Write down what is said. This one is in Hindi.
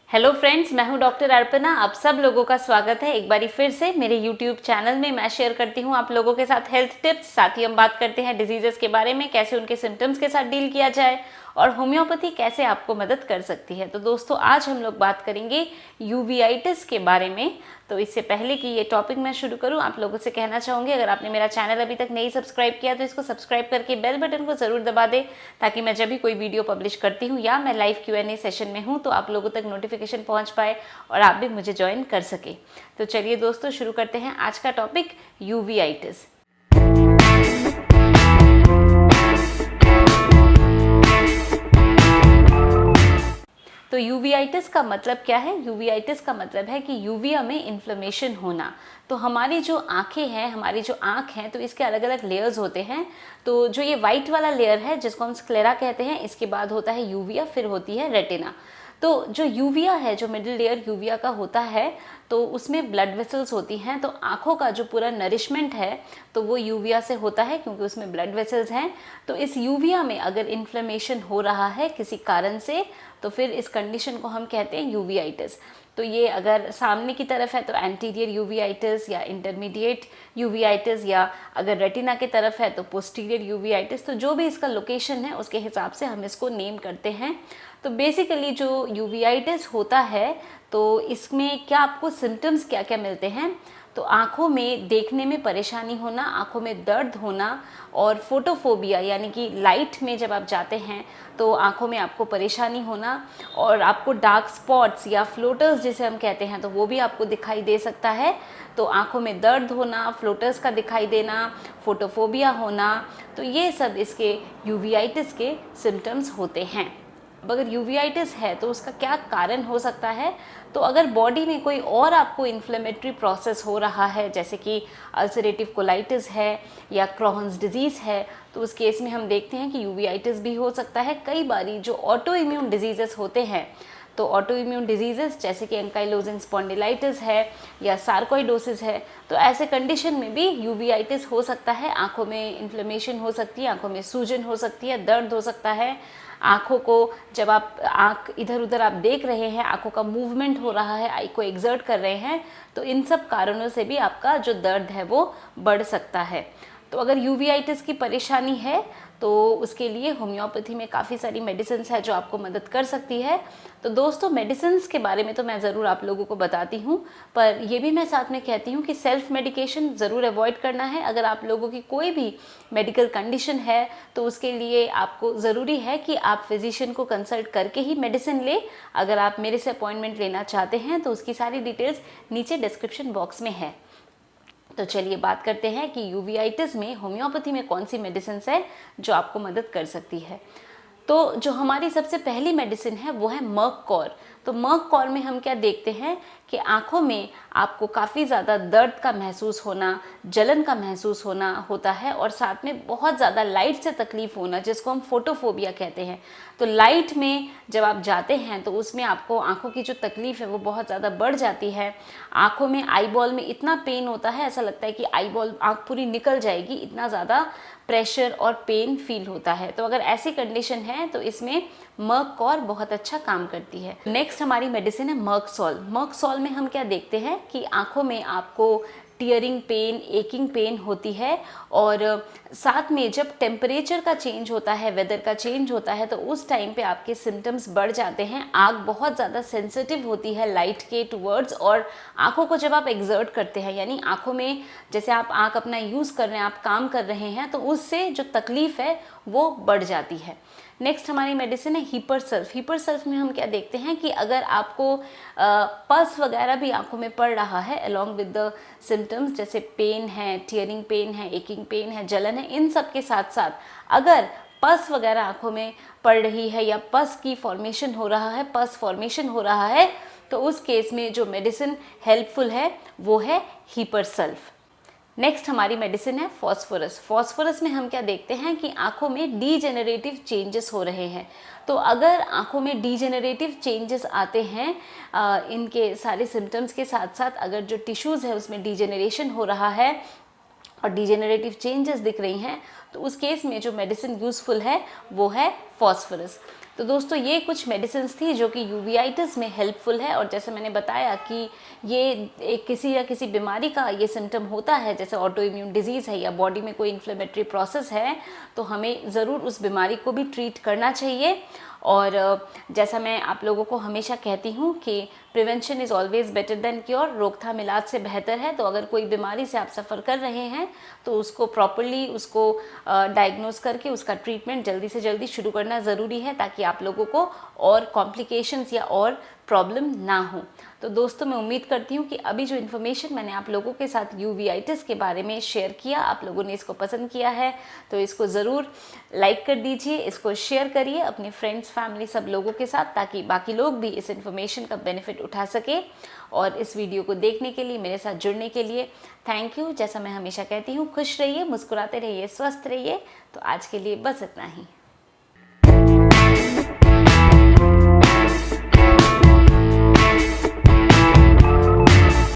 हेलो फ्रेंड्स, मैं हूं डॉक्टर अर्पणा। आप सब लोगों का स्वागत है एक बारी फिर से मेरे यूट्यूब चैनल में। मैं शेयर करती हूं आप लोगों के साथ हेल्थ टिप्स, साथ ही हम बात करते हैं डिजीजेस के बारे में, कैसे उनके सिम्टम्स के साथ डील किया जाए और होम्योपैथी कैसे आपको मदद कर सकती है। तो दोस्तों, आज हम लोग बात करेंगे यूवीआइटिस के बारे में। तो इससे पहले कि ये टॉपिक मैं शुरू करूं, आप लोगों से कहना चाहूँगी, अगर आपने मेरा चैनल अभी तक नहीं सब्सक्राइब किया तो इसको सब्सक्राइब करके बेल बटन को ज़रूर दबा दें, ताकि मैं जब भी कोई वीडियो पब्लिश करती हूँ या मैं लाइव Q&A सेशन में हूँ तो आप लोगों तक नोटिफिकेशन पहुँच पाए और आप भी मुझे ज्वाइन कर सके। तो चलिए दोस्तों, शुरू करते हैं आज का टॉपिक, यूवीआइटिस। तो यूवीआइटिस का मतलब क्या है? यूवीआइटिस का मतलब है कि यूविया में इन्फ्लेमेशन होना। तो हमारी जो आंखें हैं, हमारी जो आंख है, तो इसके अलग अलग लेयर्स होते हैं। तो जो ये वाइट वाला लेयर है जिसको हम स्क्लेरा कहते हैं, इसके बाद होता है यूविया, फिर होती है रेटिना। तो जो यूविया है, जो मिडिल लेयर यूविया का होता है, तो उसमें ब्लड वेसल्स होती हैं। तो आँखों का जो पूरा नरिशमेंट है तो वो यूविया से होता है, क्योंकि उसमें ब्लड वेसल्स हैं। तो इस यूविया में अगर इन्फ्लेमेशन हो रहा है किसी कारण से, तो फिर इस कंडीशन को हम कहते हैं यूवीआइटिस। तो ये अगर सामने की तरफ है तो एंटीरियर यूवीआइटिस या इंटरमीडिएट यूवीआइटिस, या अगर रेटिना की तरफ है तो पोस्टीरियर यूवीआइटिस। तो जो भी इसका लोकेशन है उसके हिसाब से हम इसको नेम करते हैं। तो बेसिकली जो यूवीआइटिस होता है, तो इसमें क्या आपको सिम्टम्स क्या क्या मिलते हैं? तो आँखों में देखने में परेशानी होना, आँखों में दर्द होना, और फोटोफोबिया यानी कि लाइट में जब आप जाते हैं तो आँखों में आपको परेशानी होना, और आपको डार्क स्पॉट्स या फ्लोटर्स जिसे हम कहते हैं तो वो भी आपको दिखाई दे सकता है। तो आँखों में दर्द होना, फ्लोटर्स का दिखाई देना, फोटोफोबिया होना, तो ये सब इसके यूवीआइटिस के सिम्टम्स होते हैं। अब अगर यूवीआइटिस है तो उसका क्या कारण हो सकता है? तो अगर बॉडी में कोई और आपको इन्फ्लेमेटरी प्रोसेस हो रहा है, जैसे कि अल्सरेटिव कोलाइटिस है या क्रॉन्स डिजीज़ है, तो उस केस में हम देखते हैं कि यूवीआइटिस भी हो सकता है। कई बारी जो ऑटो इम्यून डिजीज़ेस होते हैं, तो ऑटो इम्यून डिजीज़ेस जैसे कि एंकाइलोजिंग स्पॉन्डिलाइटिस है या सार्कोइडोसिस है, तो ऐसे कंडीशन में भी यूवीआइटिस हो सकता है। आँखों में इन्फ्लेमेशन हो सकती है, आँखों में सूजन हो सकती है, दर्द हो सकता है। आँखों को जब आप आँख इधर उधर आप देख रहे हैं, आँखों का मूवमेंट हो रहा है, आई को एक्सर्ट कर रहे हैं, तो इन सब कारणों से भी आपका जो दर्द है वो बढ़ सकता है। तो अगर यूवीआइटिस की परेशानी है तो उसके लिए होम्योपैथी में काफ़ी सारी मेडिसिन्स है जो आपको मदद कर सकती है। तो दोस्तों, मेडिसिन्स के बारे में तो मैं ज़रूर आप लोगों को बताती हूँ, पर ये भी मैं साथ में कहती हूँ कि सेल्फ मेडिकेशन ज़रूर अवॉइड करना है। अगर आप लोगों की कोई भी मेडिकल कंडीशन है तो उसके लिए आपको ज़रूरी है कि आप फिजिशियन को कंसल्ट करके ही मेडिसिन लें। अगर आप मेरे से अपॉइंटमेंट लेना चाहते हैं तो उसकी सारी डिटेल्स नीचे डिस्क्रिप्शन बॉक्स में है। तो चलिए बात करते हैं कि यूवीआइटिस में होम्योपैथी में कौन सी मेडिसिन है जो आपको मदद कर सकती है। तो जो हमारी सबसे पहली मेडिसिन है वो है मर्क-कॉर। तो मर्क-कॉर में हम क्या देखते हैं कि आँखों में आपको काफ़ी ज़्यादा दर्द का महसूस होना, जलन का महसूस होना होता है, और साथ में बहुत ज़्यादा लाइट से तकलीफ़ होना, जिसको हम फोटोफोबिया कहते हैं। तो लाइट में जब आप जाते हैं तो उसमें आपको आँखों की जो तकलीफ़ है वो बहुत ज़्यादा बढ़ जाती है। आँखों में आईबॉल में इतना पेन होता है, ऐसा लगता है कि आईबॉल आँख पूरी निकल जाएगी, इतना ज़्यादा प्रेशर और पेन फील होता है। तो अगर ऐसी कंडीशन है तो इसमें मर्क-कॉर बहुत अच्छा काम करती है। नेक्स्ट हमारी मेडिसिन है मर्क-सॉल। मर्क-सॉल में हम क्या देखते हैं कि आँखों में आपको टीयरिंग पेन, एकिंग पेन होती है, और साथ में जब टेम्परेचर का चेंज होता है, वेदर का चेंज होता है, तो उस टाइम पे आपके सिम्टम्स बढ़ जाते हैं। आँख बहुत ज़्यादा सेंसिटिव होती है लाइट के टूवर्ड्स, और आँखों को जब आप एक्सर्ट करते हैं, यानी आँखों में जैसे आप आँख अपना यूज़ कर रहे हैं, आप काम कर रहे हैं, तो उससे जो तकलीफ़ है वो बढ़ जाती है। नेक्स्ट हमारी मेडिसिन है हीपर-सल्फ। हीपर-सल्फ में हम क्या देखते हैं कि अगर आपको पस वगैरह भी आंखों में पड़ रहा है अलॉन्ग विद द सिम्टम्स, जैसे पेन है, टीयरिंग पेन है, एकिंग पेन है, जलन है, इन सब के साथ साथ अगर पस वगैरह आंखों में पड़ रही है या पस की फॉर्मेशन हो रहा है, पस फॉर्मेशन हो रहा है, तो उस केस में जो मेडिसिन हेल्पफुल है वो है हीपर-सल्फ। नेक्स्ट हमारी मेडिसिन है फॉस्फोरस। फॉस्फोरस में हम क्या देखते हैं कि आंखों में डीजेनरेटिव चेंजेस हो रहे हैं। तो अगर आंखों में डीजेनरेटिव चेंजेस आते हैं, इनके सारे सिम्टम्स के साथ साथ अगर जो टिश्यूज़ है उसमें डीजेनरेशन हो रहा है और डीजेनरेटिव चेंजेस दिख रही हैं, तो उस केस में जो मेडिसिन यूज़फुल है वो है फॉस्फोरस। तो दोस्तों ये कुछ मेडिसिन थी जो कि यूवीआइटिस में हेल्पफुल है। और जैसे मैंने बताया कि ये एक किसी या किसी बीमारी का ये सिम्टम होता है, जैसे ऑटो इम्यून डिजीज़ है या बॉडी में कोई इन्फ्लेमेटरी प्रोसेस है, तो हमें ज़रूर उस बीमारी को भी ट्रीट करना चाहिए। और जैसा मैं आप लोगों को हमेशा कहती हूँ कि prevention is always better than cure, रोकथाम इलाज से बेहतर है। तो अगर कोई बीमारी से आप सफ़र कर रहे हैं तो उसको प्रॉपरली उसको डायग्नोज करके उसका ट्रीटमेंट जल्दी से जल्दी शुरू करना ज़रूरी है, ताकि आप लोगों को और कॉम्प्लिकेशंस या और प्रॉब्लम ना हो। तो दोस्तों मैं उम्मीद करती हूँ कि अभी जो इन्फॉर्मेशन मैंने आप लोगों के साथ यूवीआइटिस के बारे में शेयर किया, आप लोगों ने इसको पसंद किया है तो इसको ज़रूर लाइक कर दीजिए, इसको शेयर करिए अपने फ्रेंड्स फैमिली सब लोगों के साथ, ताकि बाकी लोग भी इस इन्फॉर्मेशन का बेनिफिट उठा सके। और इस वीडियो को देखने के लिए, मेरे साथ जुड़ने के लिए थैंक यू। जैसा मैं हमेशा कहती हूँ, खुश रहिए, मुस्कुराते रहिए, स्वस्थ रहिए। तो आज के लिए बस इतना ही।